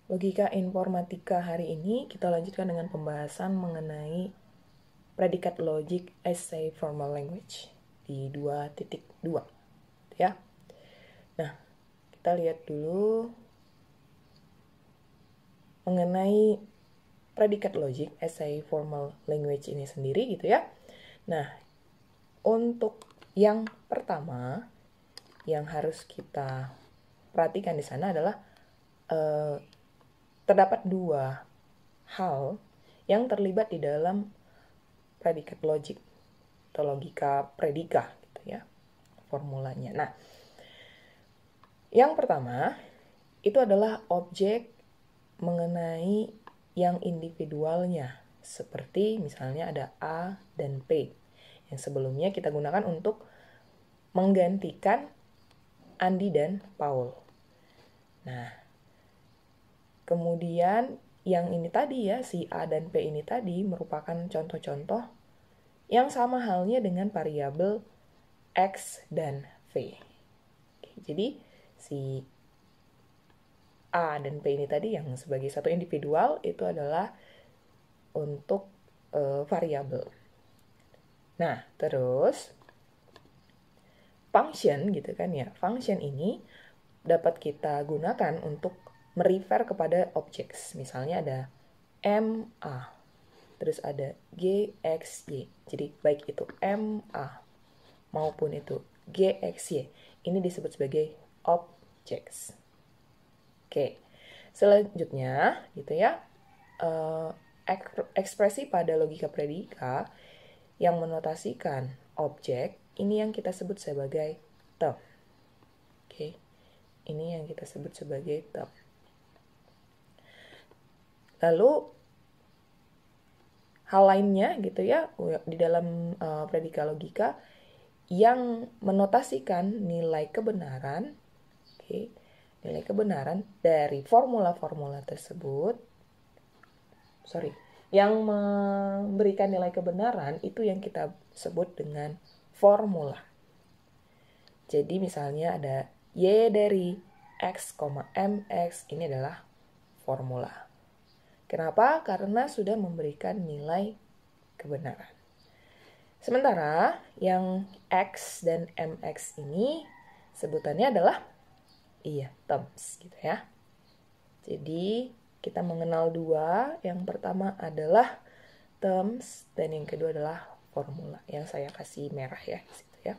Logika informatika hari ini kita lanjutkan dengan pembahasan mengenai predikat logic as a formal language di 2.2 ya. Nah, kita lihat dulu mengenai predikat logic as a formal language ini sendiri gitu ya. Nah, untuk yang pertama yang harus kita perhatikan di sana adalah terdapat dua hal yang terlibat di dalam predikat logic atau logika predika gitu ya, formulanya. Nah, yang pertama itu adalah objek mengenai yang individualnya, seperti misalnya ada A dan P yang sebelumnya kita gunakan untuk menggantikan Andi dan Paul. Nah, kemudian yang ini tadi ya, si A dan P ini tadi merupakan contoh-contoh yang sama halnya dengan variabel X dan V. Jadi si A dan P ini tadi yang sebagai satu individual itu adalah untuk variabel. Nah, terus function gitu kan ya. Function ini dapat kita gunakan untuk merefer kepada objects. Misalnya ada MA, terus ada GXY. Jadi baik itu MA maupun itu GXY, ini disebut sebagai objects. Oke, selanjutnya gitu ya, ekspresi pada logika predika yang menotasikan objek, ini yang kita sebut sebagai term. Oke, ini yang kita sebut sebagai term. Lalu hal lainnya gitu ya di dalam predika logika yang menotasikan nilai kebenaran, nilai kebenaran dari formula-formula tersebut, yang memberikan nilai kebenaran itu yang kita sebut dengan formula. Jadi misalnya ada Y dari X, MX, ini adalah formula. Kenapa? Karena sudah memberikan nilai kebenaran. Sementara yang X dan MX ini sebutannya adalah terms gitu ya. Jadi kita mengenal dua, yang pertama adalah terms dan yang kedua adalah formula yang saya kasih merah ya di situ ya.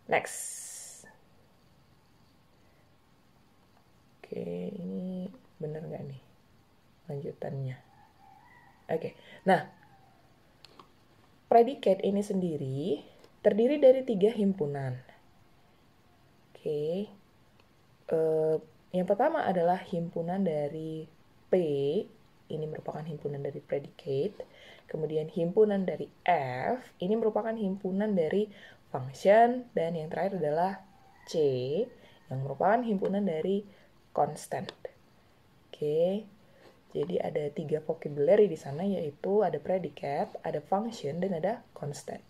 Next. Oke, ini bener nggak nih lanjutannya? Oke, nah predikat ini sendiri terdiri dari 3 himpunan. Oke, yang pertama adalah himpunan dari P, ini merupakan himpunan dari predicate. Kemudian himpunan dari F, ini merupakan himpunan dari function. Dan yang terakhir adalah C, yang merupakan himpunan dari constant. Oke, jadi ada 3 vocabulary di sana, yaitu ada predicate, ada function, dan ada constant.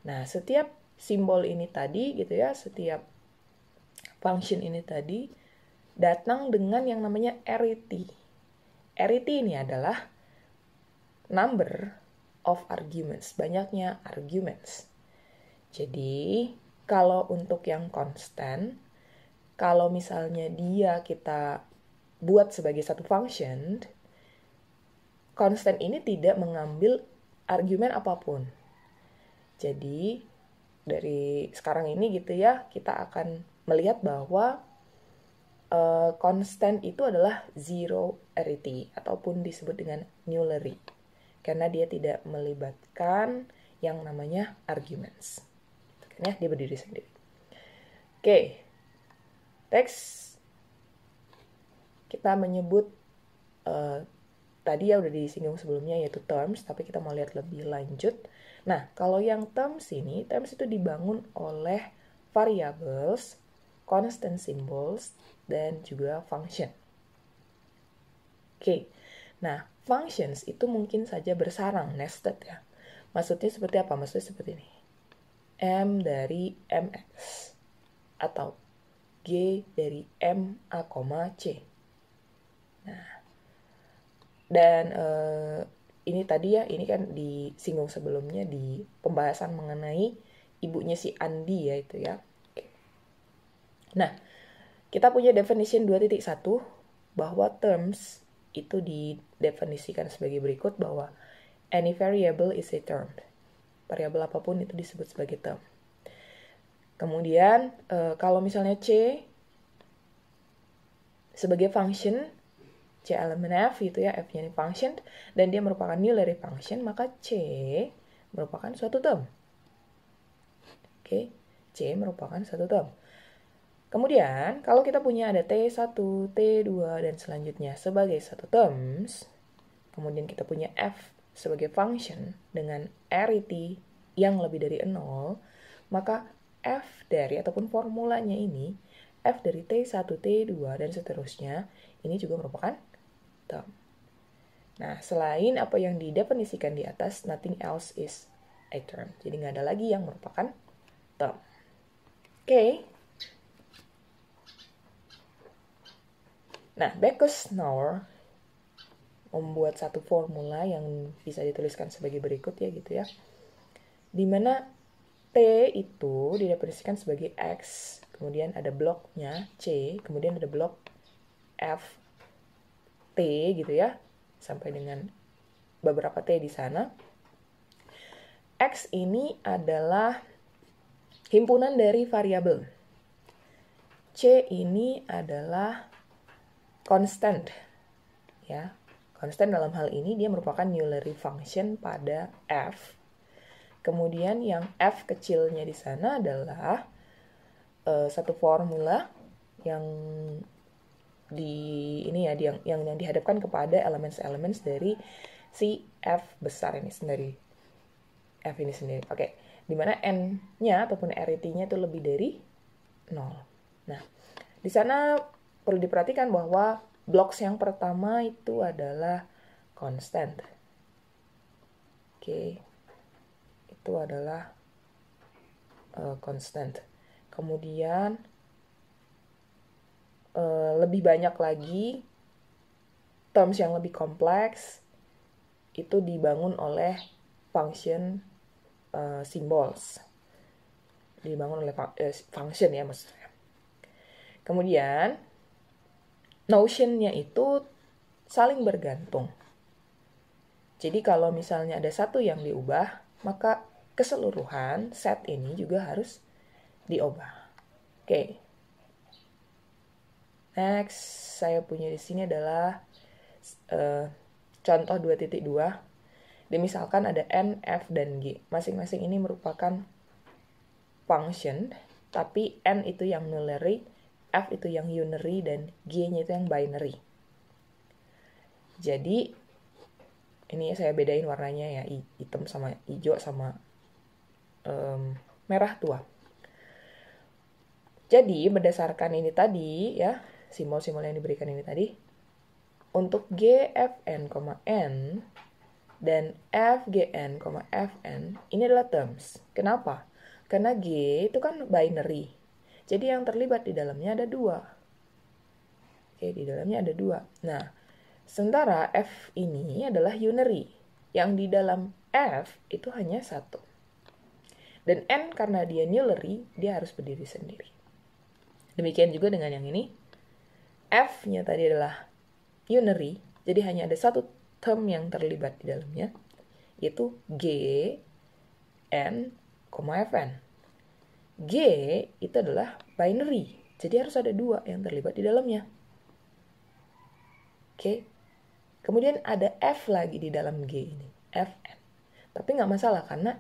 Nah, setiap simbol ini tadi gitu ya, setiap function ini tadi datang dengan yang namanya arity. Arity ini adalah number of arguments, banyaknya arguments. Jadi, kalau untuk yang constant, kalau misalnya dia kita buat sebagai satu function, constant ini tidak mengambil argumen apapun. Jadi, dari sekarang ini gitu ya, kita akan melihat bahwa constant itu adalah zero arity ataupun disebut dengan nullery karena dia tidak melibatkan yang namanya arguments. Karena dia berdiri sendiri. Oke. Next. Kita menyebut tadi ya udah disinggung sebelumnya yaitu terms, tapi kita mau lihat lebih lanjut. Nah, kalau yang terms itu dibangun oleh variables, constant symbols, dan juga function. Oke, nah functions itu mungkin saja bersarang, nested ya. Maksudnya seperti apa? Maksudnya seperti ini. M dari MX atau G dari MA, C. Dan ini tadi ya, ini kan disinggung sebelumnya di pembahasan mengenai ibunya si Andi ya itu ya. Oke. Nah, kita punya definition 2.1 bahwa terms itu didefinisikan sebagai berikut, bahwa any variable is a term. Variabel apapun itu disebut sebagai term. Kemudian kalau misalnya C sebagai function, C elemen F gitu ya, F-nya ini function, dan dia merupakan Euleric function, maka C merupakan suatu term. Oke, C merupakan suatu term. Kemudian, kalau kita punya ada T1, T2, dan selanjutnya sebagai satu terms, kemudian kita punya F sebagai function dengan arity yang lebih dari 0, maka F dari, ataupun formulanya ini, F dari T1, T2, dan seterusnya, ini juga merupakan term. Nah, selain apa yang didefinisikan di atas, nothing else is a term. Jadi nggak ada lagi yang merupakan term. Oke. Nah, Backus-Naur membuat satu formula yang bisa dituliskan sebagai berikut ya gitu ya. Dimana T itu didefinisikan sebagai X, kemudian ada bloknya C, kemudian ada blok F, T gitu ya, sampai dengan beberapa T di sana. X ini adalah himpunan dari variabel. C ini adalah constant. Ya, constant dalam hal ini dia merupakan Euleric function pada F. Kemudian yang F kecilnya di sana adalah satu formula yang yang dihadapkan kepada elemen dari si F besar ini sendiri. F ini sendiri. Oke. Dimana N-nya ataupun arity-nya itu lebih dari 0. Nah, di sana perlu diperhatikan bahwa blocks yang pertama itu adalah constant. Oke. Itu adalah constant. Kemudian lebih banyak lagi terms yang lebih kompleks itu dibangun oleh function symbols. Dibangun oleh function ya maksudnya. Kemudian notion-nya itu saling bergantung. Jadi kalau misalnya ada satu yang diubah, maka keseluruhan set ini juga harus diubah. Oke. Next, saya punya di sini adalah contoh 2.2. Misalkan ada N, F, dan G. Masing-masing ini merupakan function, tapi N itu yang nullary, F itu yang unary, dan G-nya itu yang binary. Jadi, ini saya bedain warnanya ya, hitam sama hijau sama merah tua. Jadi, berdasarkan ini tadi ya, simbol-simbol yang diberikan ini tadi, untuk G, F, N, N, dan F, G, N, F, N, ini adalah terms. Kenapa? Karena G itu kan binary. Jadi yang terlibat di dalamnya ada 2. Oke, di dalamnya ada 2. Nah, sementara F ini adalah unary. Yang di dalam F itu hanya 1. Dan N karena dia nullary, dia harus berdiri sendiri. Demikian juga dengan yang ini. F-nya tadi adalah unary, jadi hanya ada satu term yang terlibat di dalamnya, yaitu G, N, Fn. G itu adalah binary, jadi harus ada 2 yang terlibat di dalamnya. Oke. Kemudian ada F lagi di dalam G ini, Fn. Tapi nggak masalah karena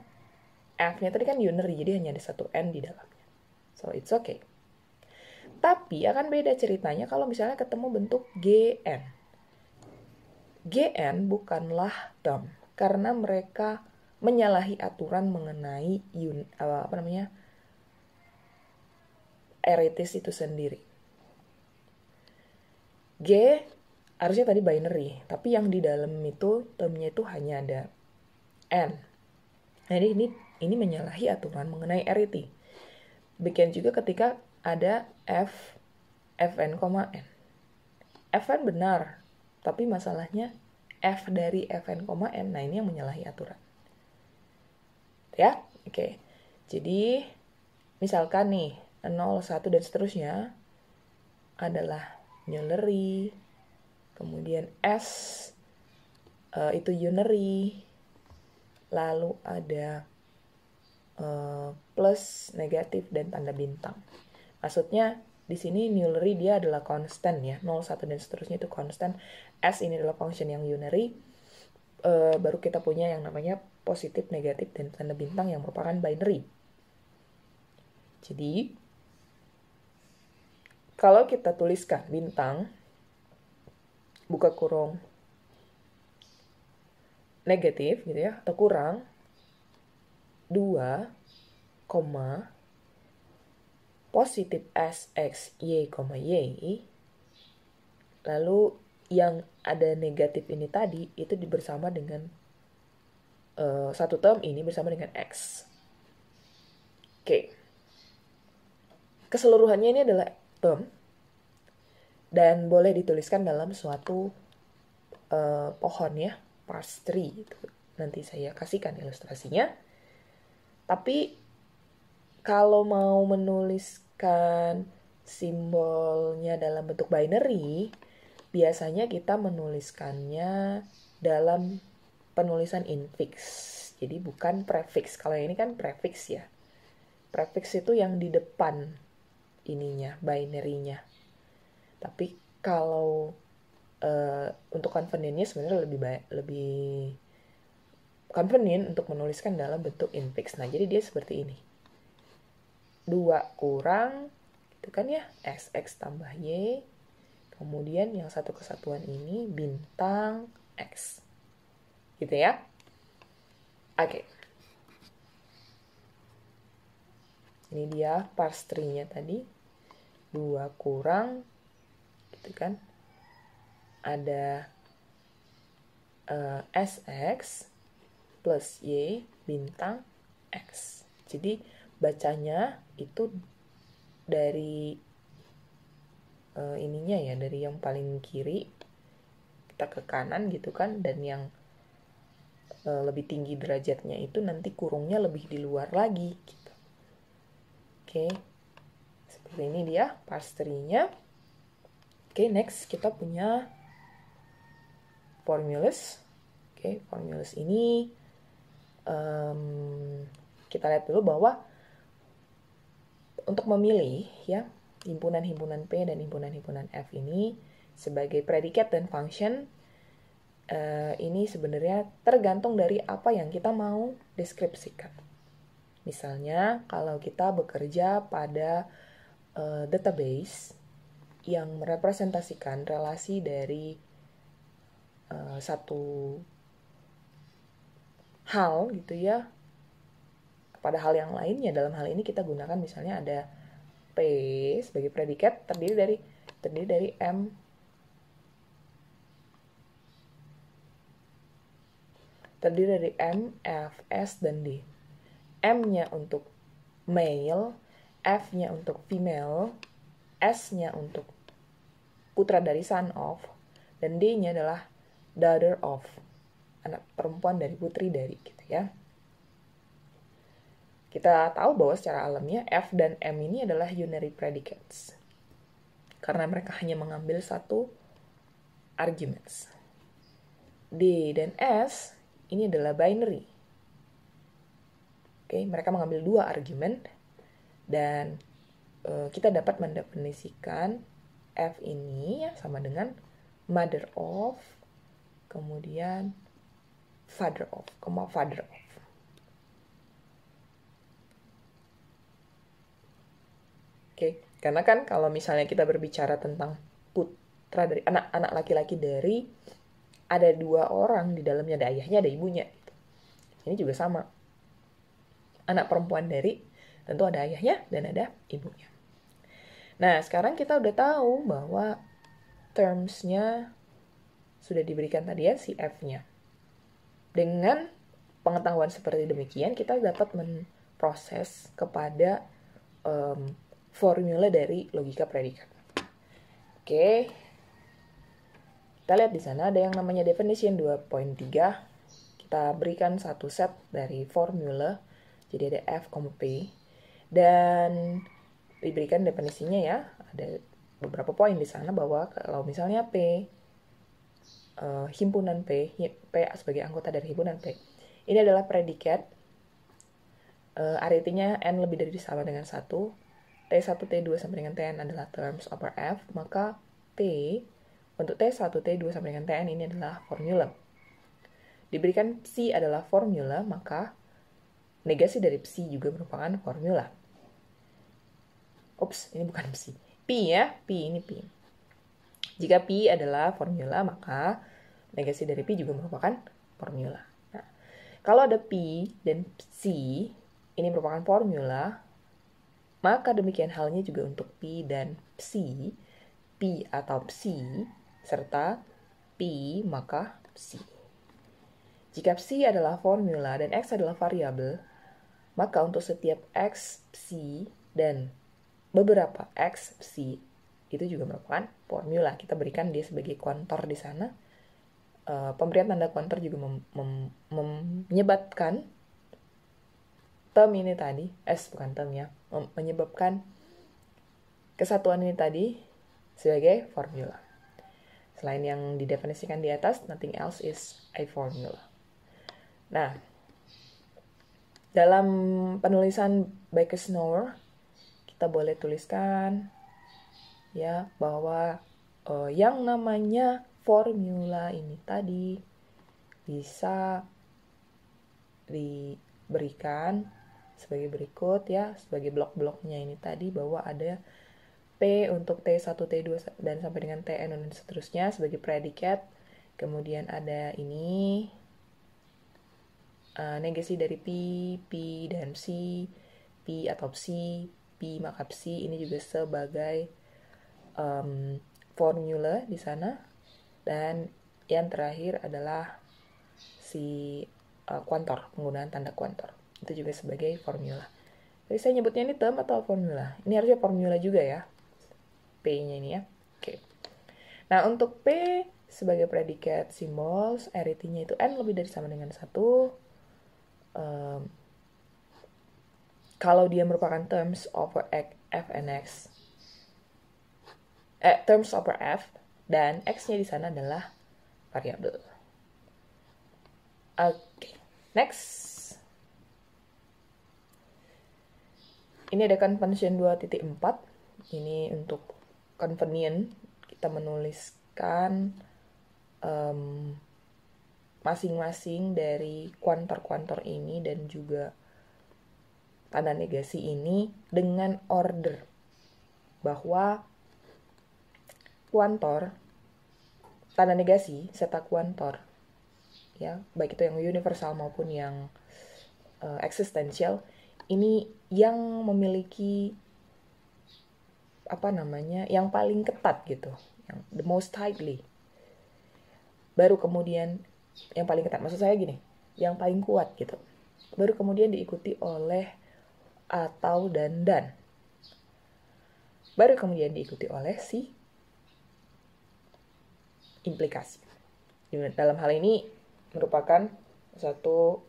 F-nya tadi kan unary, jadi hanya ada satu N di dalamnya. So, it's okay. Tapi akan beda ceritanya kalau misalnya ketemu bentuk GN. GN bukanlah term karena mereka menyalahi aturan mengenai arities itu sendiri. G harusnya tadi binary, tapi yang di dalam itu termnya itu hanya ada N. Jadi ini menyalahi aturan mengenai arity. Demikian juga ketika ada F, Fn, N. Fn benar, Tapi masalahnya f dari fn, n, nah ini yang menyalahi aturan. Ya, oke. Jadi, misalkan nih, 0, 1, dan seterusnya adalah nullary, kemudian S itu unary, lalu ada plus, negatif, dan tanda bintang. Maksudnya di sini nullary dia adalah constant ya, 0, 1, dan seterusnya itu constant. S ini adalah function yang unary. Baru kita punya yang namanya positif, negatif, dan tanda bintang yang merupakan binary. Jadi, kalau kita tuliskan bintang, buka kurung, negatif gitu ya, atau kurang, 2, positif S, X, Y, Y, lalu yang ada negatif ini tadi itu bersama dengan satu term ini bersama dengan X. Oke. Keseluruhannya ini adalah term dan boleh dituliskan dalam suatu pohon ya, parse tree gitu. Nanti saya kasihkan ilustrasinya. Tapi kalau mau menuliskan simbolnya dalam bentuk binary, biasanya kita menuliskannya dalam penulisan infix. Jadi bukan prefix. Kalau ini kan prefix ya. Prefix itu yang di depan ininya, binary-nya. Tapi kalau untuk convenient-nya sebenarnya lebih convenient untuk menuliskan dalam bentuk infix. Nah, jadi dia seperti ini. 2 kurang, itu kan ya, SX tambah Y. Kemudian yang satu kesatuan ini bintang X. Gitu ya. Oke. Ini dia parse tree-nya tadi. 2 kurang, gitu kan. Ada SX plus Y bintang X. Jadi bacanya itu dari ininya ya, dari yang paling kiri kita ke kanan gitu kan, dan yang lebih tinggi derajatnya itu nanti kurungnya lebih di luar lagi gitu. Oke. Seperti ini dia parse tree-nya. Oke, next kita punya formulas. Oke, formulas ini kita lihat dulu bahwa untuk memilih ya himpunan-himpunan P dan himpunan-himpunan F ini sebagai predikat dan function, ini sebenarnya tergantung dari apa yang kita mau deskripsikan. Misalnya kalau kita bekerja pada database yang merepresentasikan relasi dari satu hal gitu ya pada hal yang lainnya, dalam hal ini kita gunakan misalnya ada P sebagai predikat terdiri dari M F, S, dan D. M-nya untuk male, F-nya untuk female, S-nya untuk putra dari son of, dan D-nya adalah daughter of, anak perempuan dari, putri dari gitu ya. Kita tahu bahwa secara alamiah F dan M ini adalah unary predicates. Karena mereka hanya mengambil satu arguments. D dan S ini adalah binary. Oke, mereka mengambil 2 argumen dan kita dapat mendefinisikan F ini ya sama dengan mother of, kemudian father of, father of. Oke, karena kan kalau misalnya kita berbicara tentang putra dari anak laki-laki dari ada 2 orang di dalamnya, ada ayahnya, ada ibunya. Ini juga sama. Anak perempuan dari tentu ada ayahnya dan ada ibunya. Nah, sekarang kita udah tahu bahwa terms-nya sudah diberikan tadi ya, si F-nya. Dengan pengetahuan seperti demikian, kita dapat memproses kepada formula dari logika predikat. Oke. Kita lihat di sana ada yang namanya definition 2.3. Kita berikan satu set dari formula. Jadi ada F, P. Dan diberikan definisinya ya. Ada beberapa poin di sana bahwa kalau misalnya P, himpunan P sebagai anggota dari himpunan P, ini adalah predikat, artinya N lebih dari sama dengan 1, T1, T2 sampai dengan Tn adalah terms over F, maka P untuk T1, T2 sampai dengan Tn ini adalah formula. Diberikan Psi adalah formula, maka negasi dari Psi juga merupakan formula. Ups, ini bukan Psi. Pi ya, Pi, ini Pi. Jika Pi adalah formula, maka negasi dari Pi juga merupakan formula. Nah, kalau ada Pi dan Psi, ini merupakan formula, maka demikian halnya juga untuk Pi dan Psi, Pi atau Psi, serta Pi maka Psi. Jika Psi adalah formula dan X adalah variabel, maka untuk setiap X, Psi, dan beberapa X, Psi, itu juga merupakan formula. Kita berikan dia sebagai kuantor di sana. Pemberian tanda kuantor juga menyebabkan term ini tadi, bukan term ya, menyebabkan kesatuan ini tadi sebagai formula. Selain yang didefinisikan di atas, nothing else is a formula. Nah, dalam penulisan Backus-Naur, kita boleh tuliskan ya bahwa yang namanya formula ini tadi bisa diberikan sebagai berikut ya, sebagai blok-bloknya ini tadi, bahwa ada P untuk T1, T2 dan sampai dengan Tn dan seterusnya sebagai predikat. Kemudian ada ini negasi dari P dan Psi, P atau Psi, P maka Psi, ini juga sebagai formula di sana. Dan yang terakhir adalah si kuantor, penggunaan tanda kuantor. Itu juga sebagai formula. Jadi saya nyebutnya ini term atau formula. Ini harusnya formula juga ya. P-nya ini ya. Oke. Nah, untuk P sebagai predikat simbol, arity-nya itu N lebih dari sama dengan 1. Kalau dia merupakan terms over F and X, terms over F, dan X-nya di sana adalah variabel. Oke, next. Ini ada convention 2.4. Ini untuk convenient kita menuliskan masing-masing dari kuantor-kuantor ini dan juga tanda negasi ini dengan order, bahwa kuantor, tanda negasi serta kuantor ya, baik itu yang universal maupun yang eksistensial, ini yang memiliki yang paling ketat gitu, yang the most tightly. Baru kemudian yang paling ketat, maksud saya gini, yang paling kuat gitu. Baru kemudian diikuti oleh atau dan. Baru kemudian diikuti oleh si implikasi. Dalam hal ini merupakan satu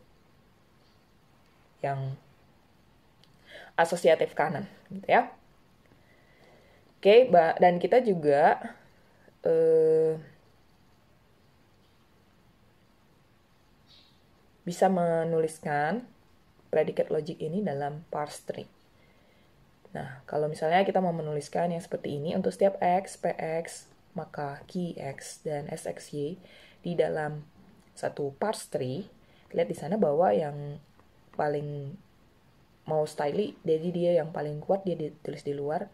yang asosiatif kanan gitu ya. Oke, dan kita juga bisa menuliskan predikat logik ini dalam parse tree. Nah, kalau misalnya kita mau menuliskan yang seperti ini, untuk setiap X, PX, maka QX dan SXY di dalam satu parse tree, lihat di sana bahwa yang paling most tightly, jadi dia yang paling kuat, dia ditulis di luar,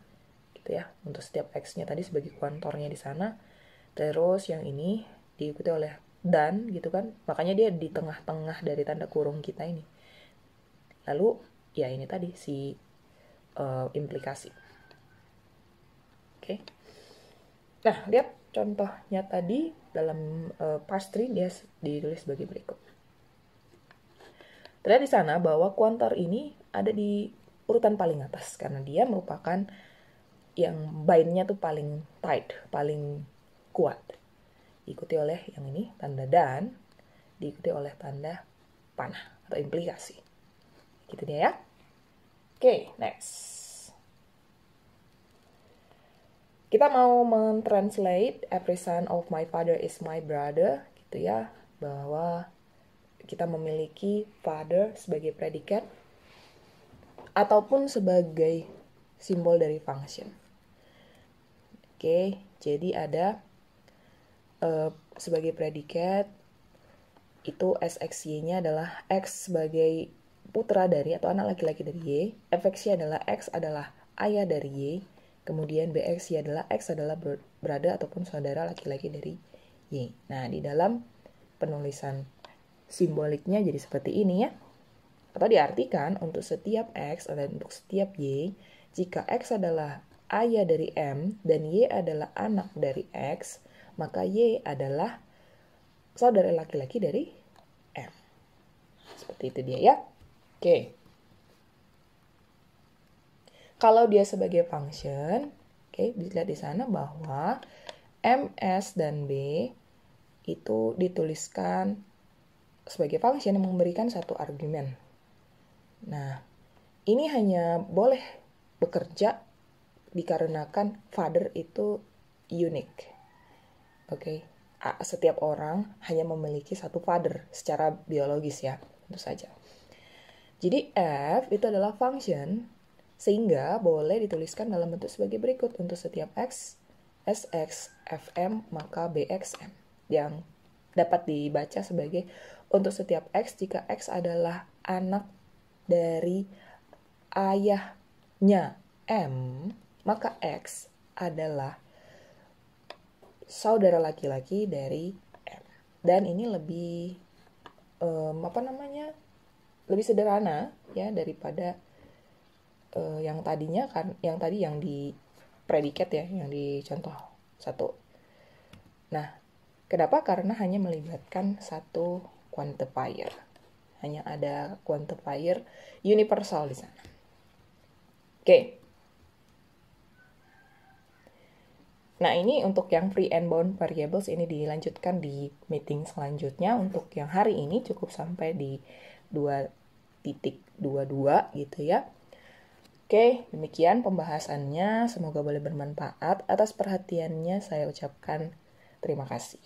gitu ya. Untuk setiap X-nya tadi sebagai kuantornya di sana. Terus yang ini diikuti oleh dan, gitu kan. Makanya dia di tengah-tengah dari tanda kurung kita ini. Lalu ya ini tadi si implikasi. Oke. Nah, lihat contohnya tadi dalam parse tree dia ditulis sebagai berikut. Terlihat di sana bahwa kuantor ini ada di urutan paling atas karena dia merupakan yang bind-nya tuh paling tight, paling kuat. diikuti oleh yang ini, tanda dan, diikuti oleh tanda panah atau implikasi. Gitu dia ya. Oke, next. Kita mau mentranslate every son of my father is my brother, gitu ya, bahwa kita memiliki father sebagai predikat ataupun sebagai simbol dari function. Oke, jadi ada sebagai predikat itu SXY-nya adalah X sebagai putra dari atau anak laki-laki dari Y, FX-Y adalah X adalah ayah dari Y, kemudian BX-Y adalah X adalah brother ataupun saudara laki-laki dari Y. Nah, di dalam penulisan simboliknya jadi seperti ini ya. Atau diartikan untuk setiap X dan untuk setiap Y, jika X adalah ayah dari M dan Y adalah anak dari X, maka Y adalah saudara laki-laki dari M. Seperti itu dia ya. Oke. Kalau dia sebagai function, oke, dilihat di sana bahwa MS dan B itu dituliskan sebagai function yang memberikan satu argumen. Nah, ini hanya boleh bekerja dikarenakan father itu unik. Oke. Setiap orang hanya memiliki satu father secara biologis ya, tentu saja. Jadi F itu adalah function sehingga boleh dituliskan dalam bentuk sebagai berikut. Untuk setiap X, SX, FM, maka BXM. Yang dapat dibaca sebagai untuk setiap X, jika X adalah anak dari ayahnya M, maka X adalah saudara laki-laki dari M. Dan ini lebih lebih sederhana ya daripada yang tadinya kan, yang tadi yang di predikat ya, yang di contoh 1. Nah, kenapa? Karena hanya melibatkan satu quantifier. Hanya ada quantifier universal di sana. Oke. Nah, ini untuk yang free and bound variables ini dilanjutkan di meeting selanjutnya. Untuk yang hari ini cukup sampai di 2.22 gitu ya. Oke, demikian pembahasannya. Semoga boleh bermanfaat. Atas perhatiannya saya ucapkan terima kasih.